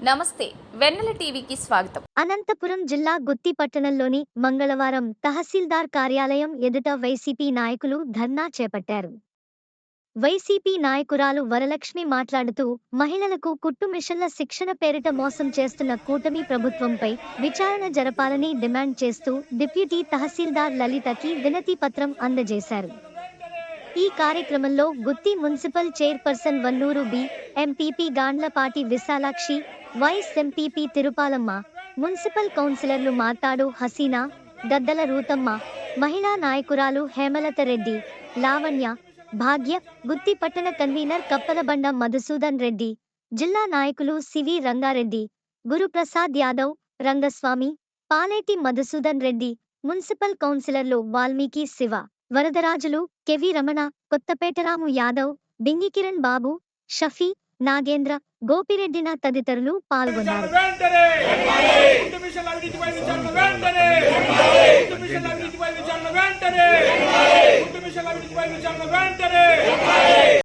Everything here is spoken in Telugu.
నమస్తే వెన్నెల టీవీకి స్వాగతం. అనంతపురం జిల్లా గుత్తి పట్టణంలోని మంగళవారం తహసీల్దార్ కార్యాలయం ఎదుట వైసీపీ నాయకులు ధర్నా చేపట్టారు. వైసీపీ నాయకురాలు వరలక్ష్మి మాట్లాడుతూ మహిళలకు కుట్టు మిషన్ల శిక్షణ పేరిట మోసం చేస్తున్న కూటమి ప్రభుత్వంపై విచారణ జరపాలని డిమాండ్ చేస్తూ డిప్యూటీ తహసీల్దార్ లలితకి వినతి పత్రం అందజేశారు. ఈ కార్యక్రమంలో Gutti municipal chairperson Vannuru Bi, MPP Gandlapati Visalakshi, vice MPP Tirupalamma, municipal కౌన్సిలర్లు మార్తాడు హసీనా, గద్దల రూతమ్మ, మహిళా నాయకురాలు హేమలత రెడ్డి, లావణ్య, భాగ్య, గుత్తి పట్టణ కన్వీనర్ కప్పలబండ మధుసూదన్ రెడ్డి, జిల్లా నాయకులు సివి రంగారెడ్డి, గురుప్రసాద్ యాదవ్, రంగస్వామి, పాలేటి మధుసూదన్ రెడ్డి, మున్సిపల్ కౌన్సిలర్లు వాల్మీకి శివ, వరదరాజులు, కెవి రమణ, కొత్తపేటరాము యాదవ్, బింగి కిరణ్ బాబు, షఫీ, నాగేంద్ర, గోపిరెడ్డిన తదితరులు పాల్గొన్నారు.